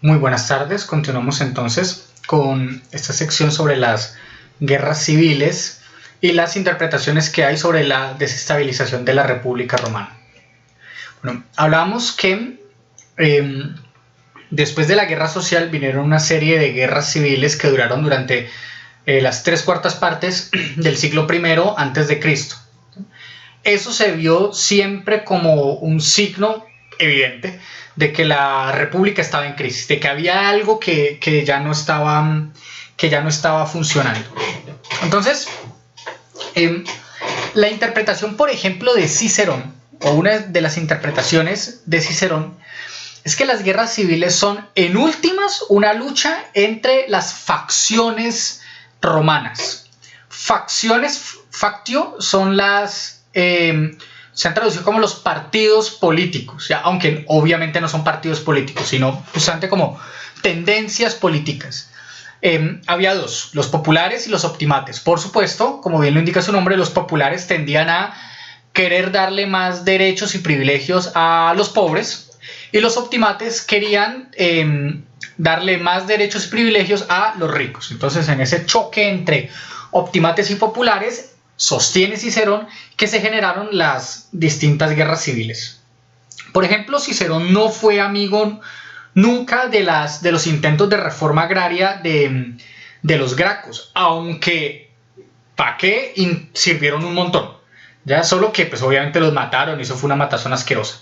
Muy buenas tardes, continuamos entonces con esta sección sobre las guerras civiles y las interpretaciones que hay sobre la desestabilización de la República Romana. Bueno, hablábamos que después de la guerra social vinieron una serie de guerras civiles que duraron durante las 3/4 partes del siglo I antes de Cristo. Eso se vio siempre como un signo evidente de que la república estaba en crisis, de que había algo que ya no estaba funcionando. Entonces, la interpretación, por ejemplo, de Cicerón, o una de las interpretaciones de Cicerón, es que las guerras civiles son, en últimas, una lucha entre las facciones romanas. Factio, son se han traducido como los partidos políticos, ¿ya? Aunque obviamente no son partidos políticos, sino justamente como tendencias políticas. Había dos, los populares y los optimates. Por supuesto, como bien lo indica su nombre, los populares tendían a querer darle más derechos y privilegios a los pobres, y los optimates querían darle más derechos y privilegios a los ricos. Entonces, en ese choque entre optimates y populares, sostiene Cicerón que se generaron las distintas guerras civiles. Por ejemplo, Cicerón no fue amigo nunca de los intentos de reforma agraria de los gracos, aunque ¿para qué? Sirvieron un montón. Ya, solo que pues obviamente los mataron y eso fue una matazón asquerosa.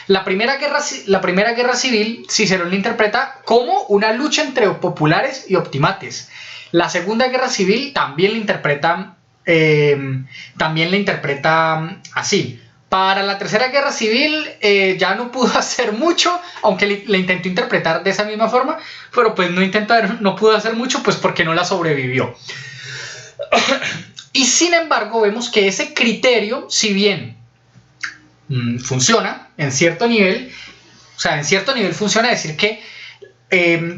La primera guerra civil, Cicerón la interpreta como una lucha entre populares y optimates. La segunda guerra civil también la interpreta así. Para la tercera guerra civil ya no pudo hacer mucho, aunque la intentó interpretar de esa misma forma, pero pues no pudo hacer mucho pues porque no la sobrevivió. Y sin embargo vemos que ese criterio, si bien funciona en cierto nivel, o sea, en cierto nivel funciona decir que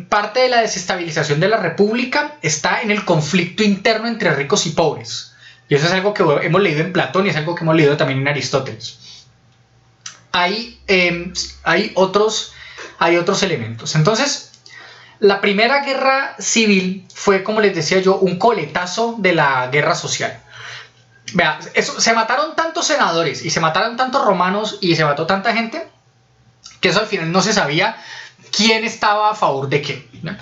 parte de la desestabilización de la república está en el conflicto interno entre ricos y pobres. Y eso es algo que hemos leído en Platón y es algo que hemos leído también en Aristóteles. Hay otros elementos. Entonces, la primera guerra civil fue, como les decía yo, un coletazo de la guerra social. Vea, se mataron tantos senadores y se mataron tantos romanos y se mató tanta gente que eso al final no se sabía quién estaba a favor de qué, ¿no?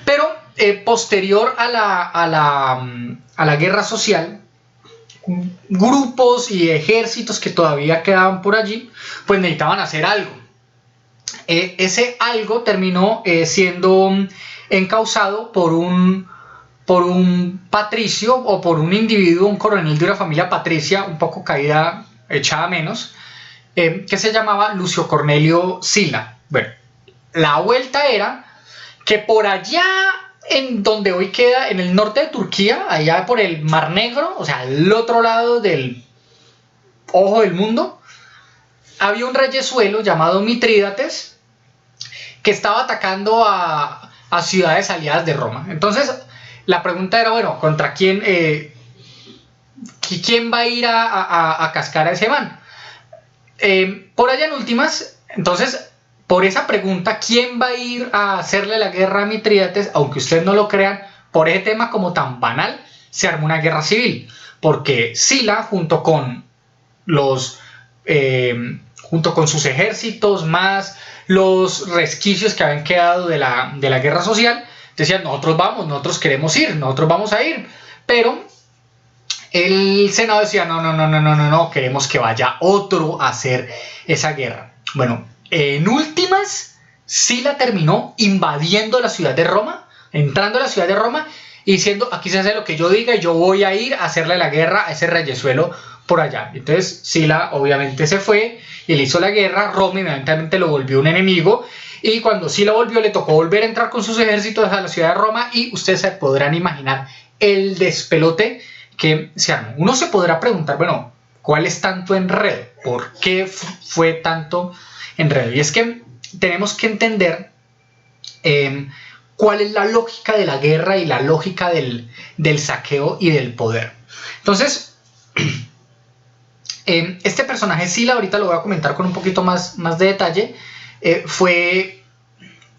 Pero posterior a la guerra social, grupos y ejércitos que todavía quedaban por allí, pues necesitaban hacer algo. Ese algo terminó siendo encausado por un patricio o por un individuo, un coronel de una familia patricia, un poco caída, echada menos, que se llamaba Lucio Cornelio Sila. Bueno, la vuelta era que por allá, en donde hoy queda, en el norte de Turquía, allá por el Mar Negro, o sea, al otro lado del ojo del mundo, había un reyezuelo llamado Mitrídates que estaba atacando a ciudades aliadas de Roma. Entonces, la pregunta era, bueno, ¿contra quién? ¿Quién va a ir a cascar a ese man? Por allá en últimas, entonces, por esa pregunta, ¿quién va a ir a hacerle la guerra a Mitrídates? Aunque ustedes no lo crean, por ese tema como tan banal, se armó una guerra civil. Porque Sila, junto con sus ejércitos, más los resquicios que habían quedado de la guerra social, decían, nosotros queremos ir, nosotros vamos a ir. Pero el Senado decía, no, queremos que vaya otro a hacer esa guerra. Bueno, en últimas, Sila terminó invadiendo la ciudad de Roma, entrando a la ciudad de Roma y diciendo, aquí se hace lo que yo diga y yo voy a ir a hacerle la guerra a ese reyezuelo por allá. Entonces Sila obviamente se fue y le hizo la guerra. Roma inmediatamente lo volvió un enemigo, y cuando Sila volvió le tocó volver a entrar con sus ejércitos a la ciudad de Roma, y ustedes se podrán imaginar el despelote que se armó. Uno se podrá preguntar, bueno, ¿cuál es tanto enredo? ¿Por qué fue tanto enredo? Y es que tenemos que entender cuál es la lógica de la guerra y la lógica del saqueo y del poder. Entonces, este personaje Sila, ahorita lo voy a comentar con un poquito más de detalle, fue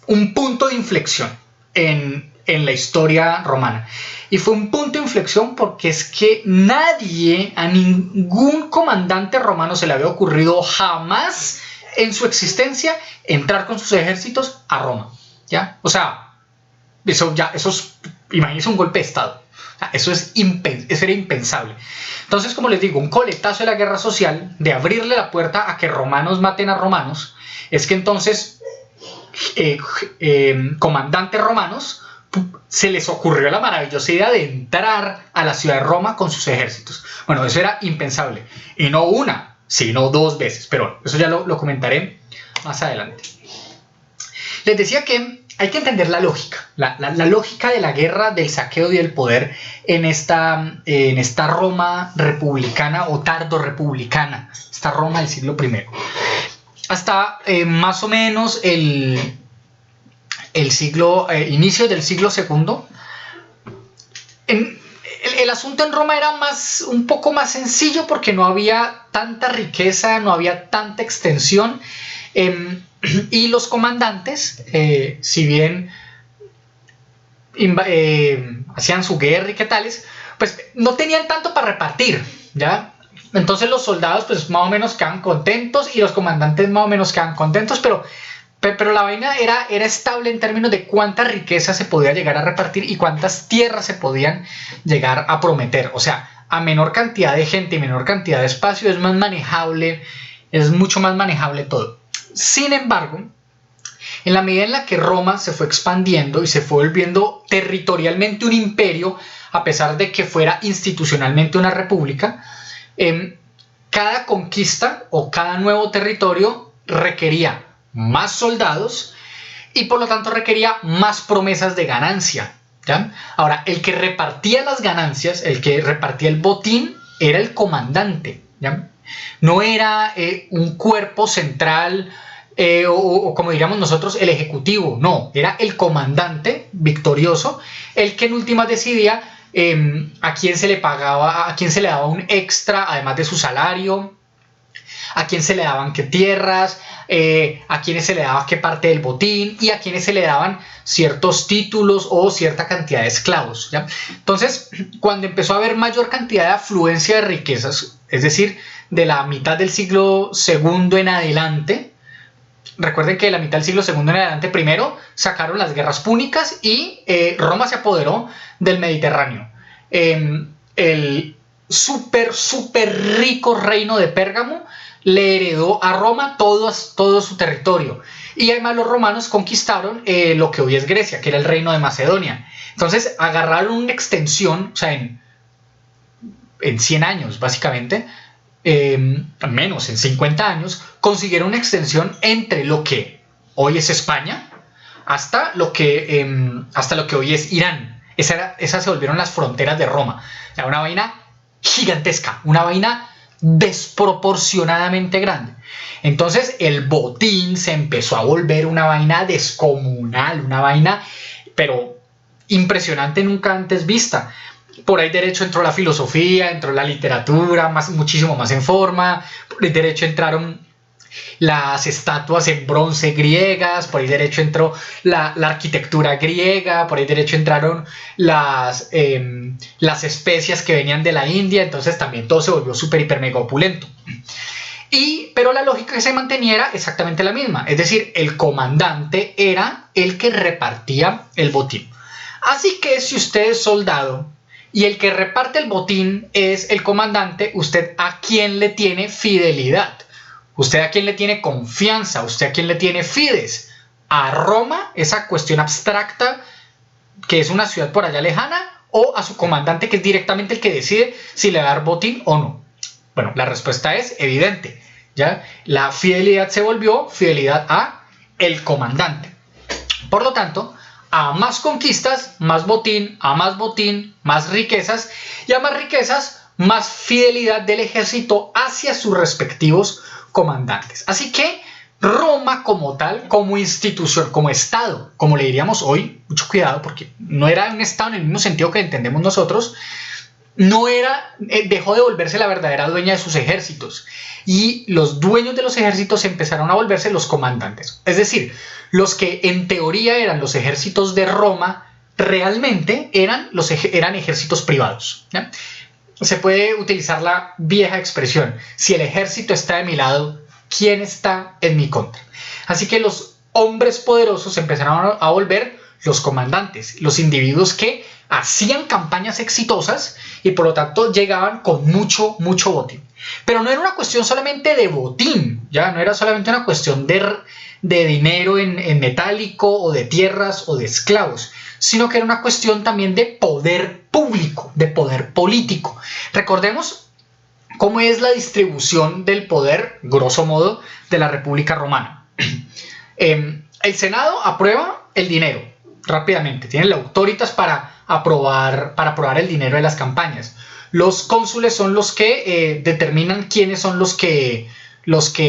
un punto de inflexión en la historia romana. Y fue un punto de inflexión porque es que a ningún comandante romano se le había ocurrido jamás en su existencia entrar con sus ejércitos a Roma, ¿ya? O sea, imagínense un golpe de estado. O sea, eso era impensable. Entonces, como les digo, un coletazo de la guerra social, de abrirle la puerta a que romanos maten a romanos, es que entonces comandantes romanos se les ocurrió la maravillosa idea de entrar a la ciudad de Roma con sus ejércitos. Bueno, eso era impensable. Y no una, sino dos veces. Pero eso ya lo comentaré más adelante. Les decía que hay que entender la lógica. La lógica de la guerra, del saqueo y del poder en esta Roma republicana o tardo-republicana. Esta Roma del siglo I. Hasta más o menos inicio del siglo II, el asunto en Roma era un poco más sencillo porque no había tanta riqueza, no había tanta extensión, y los comandantes, si bien hacían su guerra y qué tales, pues no tenían tanto para repartir, ¿ya? Entonces los soldados pues más o menos quedaban contentos y los comandantes más o menos quedaban contentos, pero la vaina era estable en términos de cuánta riqueza se podía llegar a repartir y cuántas tierras se podían llegar a prometer. O sea, a menor cantidad de gente y menor cantidad de espacio es más manejable, es mucho más manejable todo. Sin embargo, en la medida en la que Roma se fue expandiendo y se fue volviendo territorialmente un imperio, a pesar de que fuera institucionalmente una república, cada conquista o cada nuevo territorio requería más soldados y por lo tanto requería más promesas de ganancia, ¿ya? Ahora, el que repartía las ganancias, el que repartía el botín, era el comandante, ¿ya? No era un cuerpo central o como diríamos nosotros, el ejecutivo. No, era el comandante victorioso el que en últimas decidía a quién se le pagaba, a quién se le daba un extra además de su salario, a quién se le daban qué tierras, a quiénes se le daba qué parte del botín y a quiénes se le daban ciertos títulos o cierta cantidad de esclavos, ¿ya? Entonces, cuando empezó a haber mayor cantidad de afluencia de riquezas, es decir, de la mitad del siglo II en adelante, recuerden que de la mitad del siglo II en adelante primero sacaron las guerras púnicas y Roma se apoderó del Mediterráneo. El súper rico reino de Pérgamo le heredó a Roma todo su territorio. Y además los romanos conquistaron lo que hoy es Grecia, que era el reino de Macedonia. Entonces agarraron una extensión, o sea, en 100 años básicamente, menos, en 50 años, consiguieron una extensión entre lo que hoy es España hasta lo que hoy es Irán. Esas se volvieron las fronteras de Roma. O sea, una vaina gigantesca, una vaina desproporcionadamente grande. Entonces el botín se empezó a volver una vaina descomunal, una vaina pero impresionante, nunca antes vista. Por ahí derecho entró la filosofía, entró la literatura, muchísimo más en forma. Por ahí derecho entraron las estatuas en bronce griegas, por ahí derecho entró la arquitectura griega, por ahí derecho entraron las especias que venían de la India, entonces también todo se volvió súper, hiper, mega opulento. Pero la lógica que se mantenía era exactamente la misma, es decir, el comandante era el que repartía el botín. Así que si usted es soldado y el que reparte el botín es el comandante, ¿usted a quién le tiene fidelidad? ¿Usted a quién le tiene confianza? ¿Usted a quién le tiene fides? ¿A Roma, esa cuestión abstracta que es una ciudad por allá lejana? ¿O a su comandante, que es directamente el que decide si le va a dar botín o no? Bueno, la respuesta es evidente, ¿ya? La fidelidad se volvió fidelidad a el comandante. Por lo tanto, a más conquistas, más botín, a más botín, más riquezas, y a más riquezas, más fidelidad del ejército hacia sus respectivos comandantes. Así que Roma como tal, como institución, como Estado, como le diríamos hoy, mucho cuidado porque no era un Estado en el mismo sentido que entendemos nosotros, no era, dejó de volverse la verdadera dueña de sus ejércitos, y los dueños de los ejércitos empezaron a volverse los comandantes. Es decir, los que en teoría eran los ejércitos de Roma, realmente eran ejércitos privados, ¿ya? Se puede utilizar la vieja expresión: si el ejército está de mi lado, ¿quién está en mi contra? Así que los hombres poderosos empezaron a volver los comandantes, los individuos que hacían campañas exitosas y por lo tanto llegaban con mucho botín. Pero no era una cuestión solamente de botín, ya no era solamente una cuestión de dinero en metálico, o de tierras, o de esclavos, sino que era una cuestión también de poder público, de poder político. Recordemos cómo es la distribución del poder, grosso modo, de la República Romana. El Senado aprueba el dinero rápidamente, tiene la autoritas para aprobar el dinero de las campañas. Los cónsules son los que determinan quiénes son los que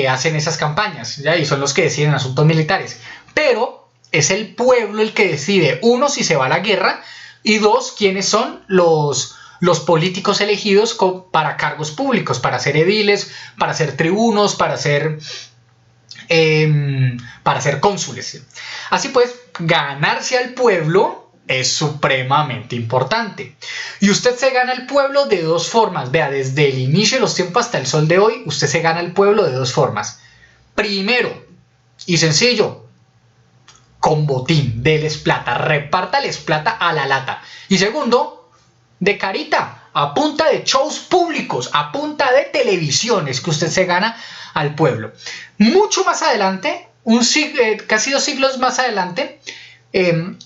hacen esas campañas, ¿ya? Y son los que deciden asuntos militares. Pero es el pueblo el que decide, uno, si se va a la guerra, y dos, quiénes son los políticos elegidos para cargos públicos, para ser ediles, para ser tribunos, para ser cónsules. Así pues, ganarse al pueblo es supremamente importante. Y usted se gana el pueblo de dos formas. Vea, desde el inicio de los tiempos hasta el sol de hoy, usted se gana el pueblo de dos formas. Primero, y sencillo, con botín, deles plata, repártales plata a la lata. Y segundo, de carita, a punta de shows públicos, a punta de televisiones, que usted se gana al pueblo. Mucho más adelante, casi 2 siglos más adelante,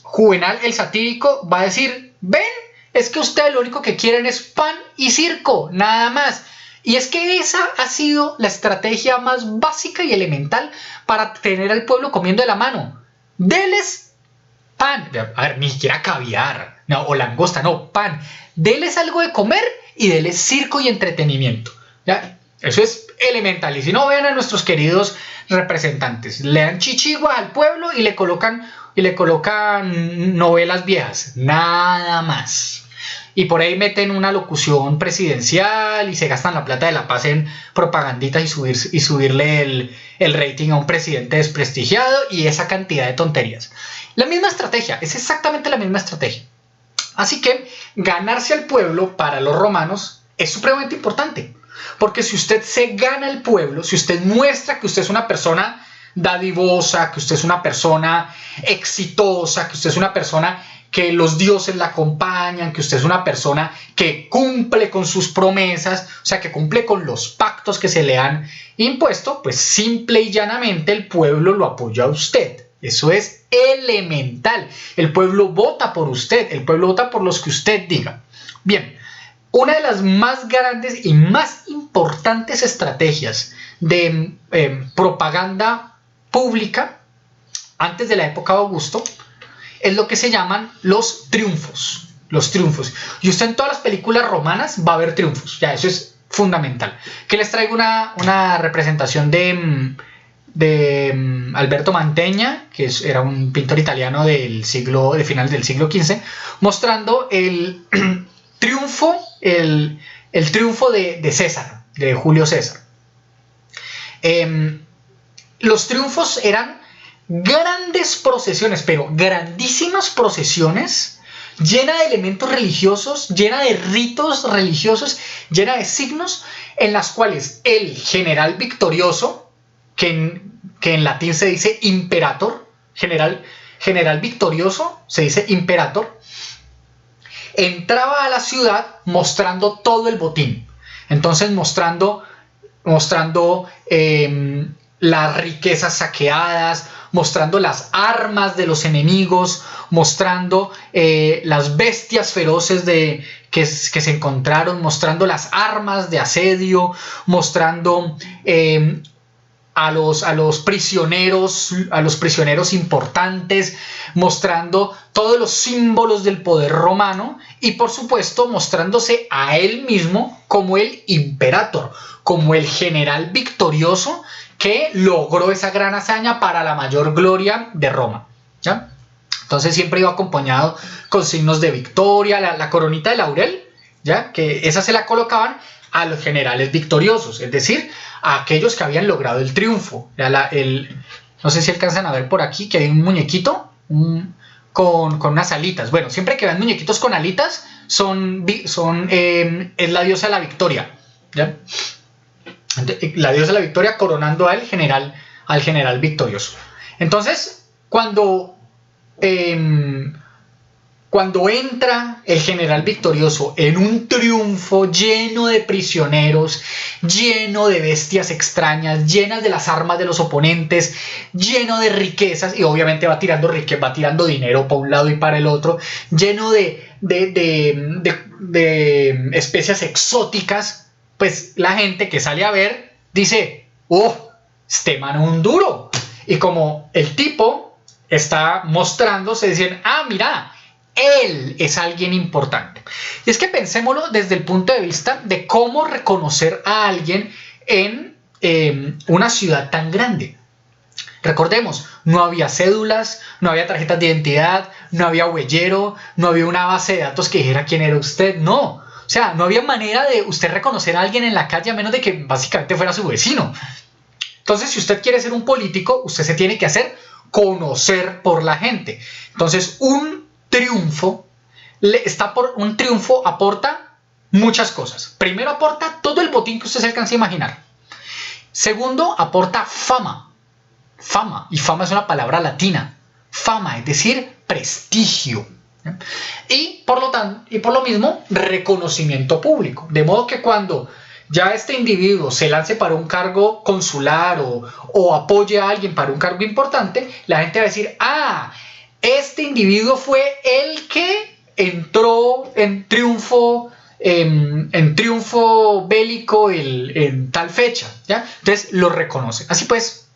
Juvenal el satírico va a decir: ven, es que ustedes lo único que quieren es pan y circo, nada más. Y es que esa ha sido la estrategia más básica y elemental para tener al pueblo comiendo de la mano. Deles pan, a ver, ni siquiera caviar, no, o langosta, no, pan. Deles algo de comer y deles circo y entretenimiento, ¿ya? Eso es elemental. Y si no, vean a nuestros queridos representantes, le dan chichigua al pueblo y le colocan novelas viejas, nada más. Y por ahí meten una locución presidencial y se gastan la plata de la paz en propaganditas y subirle el rating a un presidente desprestigiado y esa cantidad de tonterías. La misma estrategia, es exactamente la misma estrategia. Así que ganarse al pueblo para los romanos es supremamente importante. Porque si usted se gana el pueblo, si usted muestra que usted es una persona dadivosa, que usted es una persona exitosa, que usted es una persona que los dioses la acompañan, que usted es una persona que cumple con sus promesas, o sea, que cumple con los pactos que se le han impuesto, pues simple y llanamente el pueblo lo apoya a usted. Eso es elemental. El pueblo vota por usted, el pueblo vota por los que usted diga. Bien, una de las más grandes y más importantes estrategias de propaganda pública antes de la época de Augusto es lo que se llaman los triunfos. Los triunfos. Y usted en todas las películas romanas va a ver triunfos. Ya, eso es fundamental. Que les traigo una representación de Alberto Mantegna, que era un pintor italiano de finales del siglo XV, mostrando el triunfo, el triunfo de César, de Julio César. Los triunfos eran grandes procesiones, pero grandísimas procesiones, llena de elementos religiosos, llena de ritos religiosos, llena de signos, en las cuales el general victorioso, que en latín se dice imperator, general victorioso se dice imperator, entraba a la ciudad mostrando todo el botín. Entonces mostrando las riquezas saqueadas, mostrando las armas de los enemigos, mostrando las bestias feroces que se encontraron, mostrando las armas de asedio, mostrando a los prisioneros importantes, mostrando todos los símbolos del poder romano y por supuesto mostrándose a él mismo como el imperator, como el general victorioso que logró esa gran hazaña para la mayor gloria de Roma, ¿ya? Entonces siempre iba acompañado con signos de victoria, la coronita de laurel, ¿ya? Que esa se la colocaban a los generales victoriosos, es decir, a aquellos que habían logrado el triunfo. No sé si alcanzan a ver por aquí que hay un muñequito con unas alitas. Bueno, siempre que vean muñequitos con alitas, es la diosa de la victoria, ¿ya? La diosa de la victoria coronando al general victorioso. Entonces, cuando entra el general victorioso en un triunfo lleno de prisioneros, lleno de bestias extrañas, llenas de las armas de los oponentes, lleno de riquezas, y obviamente va tirando dinero para un lado y para el otro, lleno de especias exóticas, pues la gente que sale a ver dice, ¡oh, este man es un duro! Y como el tipo está mostrándose, dicen, ¡ah, mira! Él es alguien importante. Y es que pensémoslo desde el punto de vista de cómo reconocer a alguien en una ciudad tan grande. Recordemos, no había cédulas, no había tarjetas de identidad, no había huellero, no había una base de datos que dijera quién era usted, no. O sea, no había manera de usted reconocer a alguien en la calle a menos de que básicamente fuera su vecino. Entonces, si usted quiere ser un político, usted se tiene que hacer conocer por la gente. Entonces, un triunfo aporta muchas cosas. Primero, aporta todo el botín que usted se alcance a imaginar. Segundo, aporta fama. Y fama es una palabra latina. Fama, es decir, prestigio. Y por lo mismo, reconocimiento público. De modo que cuando ya este individuo se lance para un cargo consular o apoye a alguien para un cargo importante, la gente va a decir, este individuo fue el que entró en triunfo bélico en tal fecha, ¿ya? Entonces lo reconoce. Así pues,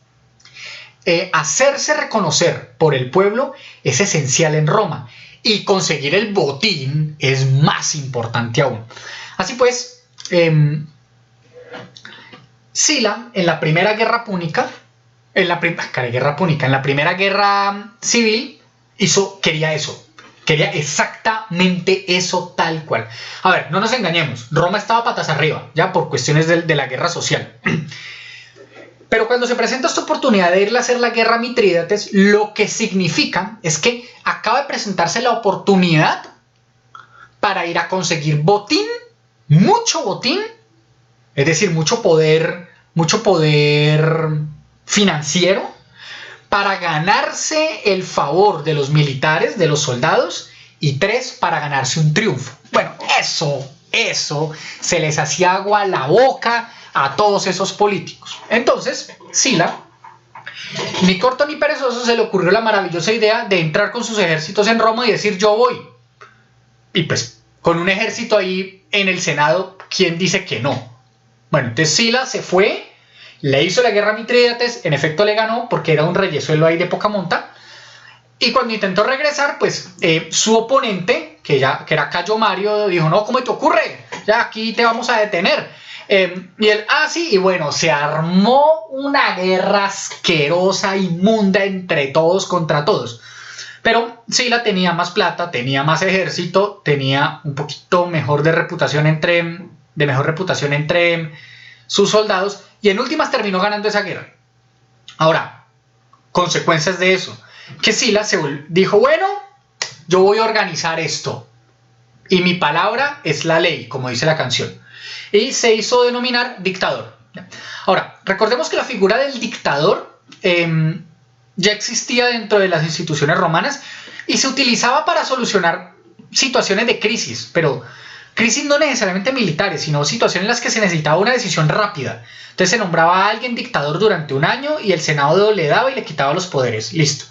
hacerse reconocer por el pueblo es esencial en Roma, y conseguir el botín es más importante aún. Así pues, Sila, en la primera guerra púnica, en la primera guerra civil, quería exactamente eso tal cual. A ver, no nos engañemos, Roma estaba patas arriba, ya por cuestiones de la guerra social. Pero cuando se presenta esta oportunidad de irle a hacer la guerra a Mitrídates, lo que significa es que acaba de presentarse la oportunidad para ir a conseguir botín, mucho botín, es decir, mucho poder financiero, para ganarse el favor de los militares, de los soldados, y 3, para ganarse un triunfo. Bueno, eso se les hacía agua a la boca a todos esos políticos. Entonces, Sila, ni corto ni perezoso, se le ocurrió la maravillosa idea de entrar con sus ejércitos en Roma y decir, yo voy. Y pues, con un ejército ahí en el Senado, ¿quién dice que no? Bueno, entonces Sila se fue, le hizo la guerra a Mitrídates, en efecto le ganó porque era un reyesuelo ahí de poca monta, y cuando intentó regresar, pues su oponente, que era Cayo Mario, dijo, no, ¿cómo te ocurre? Ya aquí te vamos a detener. Y él, sí, y bueno, se armó una guerra asquerosa, inmunda, entre todos contra todos. Pero Sila tenía más plata, tenía más ejército, tenía un poquito mejor de reputación entre sus soldados, y en últimas terminó ganando esa guerra. Ahora, consecuencias de eso, que Sila se dijo, bueno, yo voy a organizar esto, y mi palabra es la ley, como dice la canción, y se hizo denominar dictador. Ahora, recordemos que la figura del dictador ya existía dentro de las instituciones romanas y se utilizaba para solucionar situaciones de crisis, pero crisis no necesariamente militares, sino situaciones en las que se necesitaba una decisión rápida. Entonces se nombraba a alguien dictador durante un año y el Senado le daba y le quitaba los poderes. Listo.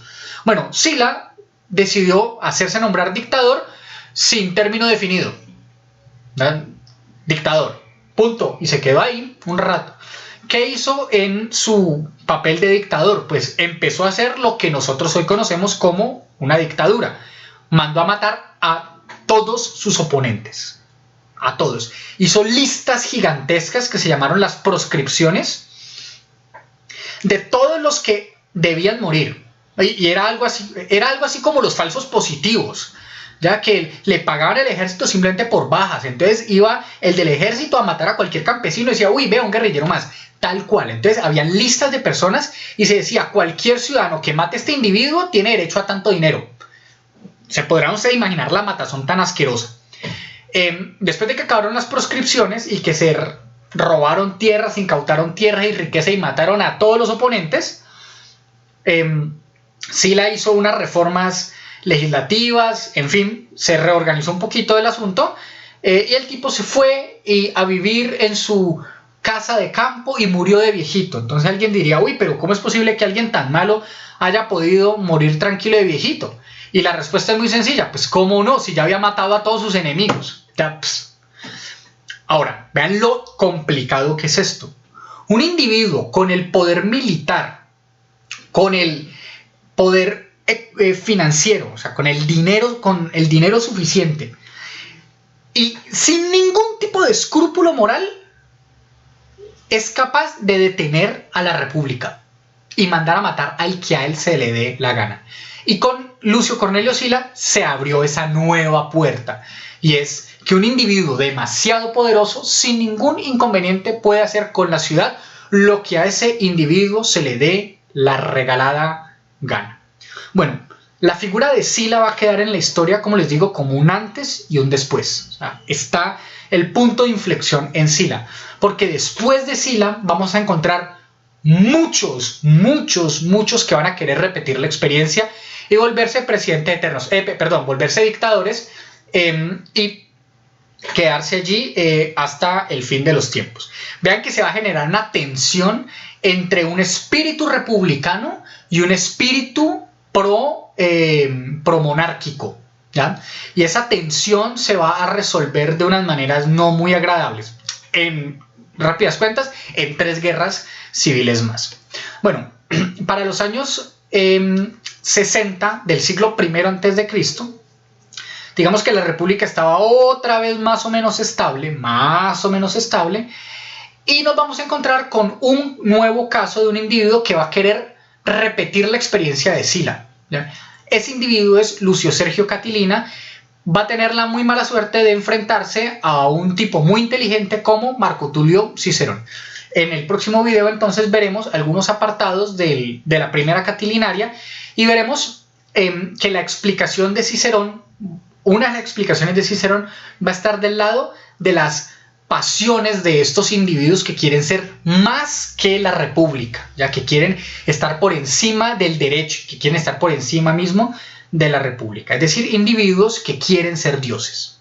Bueno, Sila decidió hacerse nombrar dictador sin término definido. ¿Verdad? Dictador. Punto. Y se quedó ahí un rato. ¿Qué hizo en su papel de dictador? Pues empezó a hacer lo que nosotros hoy conocemos como una dictadura. Mandó a matar a todos sus oponentes. A todos. Hizo listas gigantescas que se llamaron las proscripciones de todos los que debían morir. Y era algo así como los falsos positivos. ya que le pagaban el ejército simplemente por bajas. Entonces iba el del ejército a matar a cualquier campesino y decía, uy, vea, un guerrillero más, tal cual. Entonces habían listas de personas y se decía, cualquier ciudadano que mate a este individuo tiene derecho a tanto dinero. Se podrán ustedes imaginar la matazón tan asquerosa. Después de que acabaron las proscripciones y que se robaron tierras, incautaron tierras y riqueza y mataron a todos los oponentes, Sila hizo unas reformas legislativas, en fin, se reorganizó un poquito el asunto, y el tipo se fue a vivir en su casa de campo y murió de viejito. Entonces alguien diría, uy, pero ¿cómo es posible que alguien tan malo haya podido morir tranquilo de viejito? Y la respuesta es muy sencilla, pues cómo no, si ya había matado a todos sus enemigos. Ahora, vean lo complicado que es esto. Un individuo con el poder militar, con el poder financiero, o sea, con el dinero suficiente y sin ningún tipo de escrúpulo moral, es capaz de detener a la república y mandar a matar al que a él se le dé la gana. Y con Lucio Cornelio Sila se abrió esa nueva puerta, y es que un individuo demasiado poderoso sin ningún inconveniente puede hacer con la ciudad lo que a ese individuo se le dé la regalada gana. Bueno, la figura de Sila va a quedar en la historia, como les digo, como un antes y un después. O sea, está el punto de inflexión en Sila, porque después de Sila vamos a encontrar muchos que van a querer repetir la experiencia y volverse presidentes eternos, volverse dictadores, y quedarse allí hasta el fin de los tiempos. Vean que se va a generar una tensión entre un espíritu republicano y un espíritu pro-monárquico, ¿ya? Y esa tensión se va a resolver de unas maneras no muy agradables. En rápidas cuentas, en 3 guerras civiles más. Bueno, para los años 60 del siglo I antes de Cristo, digamos que la república estaba otra vez más o menos estable, y nos vamos a encontrar con un nuevo caso de un individuo que va a querer repetir la experiencia de Sila, ¿ya? Ese individuo es Lucio Sergio Catilina. Va a tener la muy mala suerte de enfrentarse a un tipo muy inteligente como Marco Tulio Cicerón. En el próximo video entonces veremos algunos apartados de la primera catilinaria y veremos que la explicación de Cicerón, una de las explicaciones de Cicerón, va a estar del lado de las pasiones de estos individuos que quieren ser más que la república, ya que quieren estar por encima del derecho, que quieren estar por encima mismo de la república, es decir, individuos que quieren ser dioses.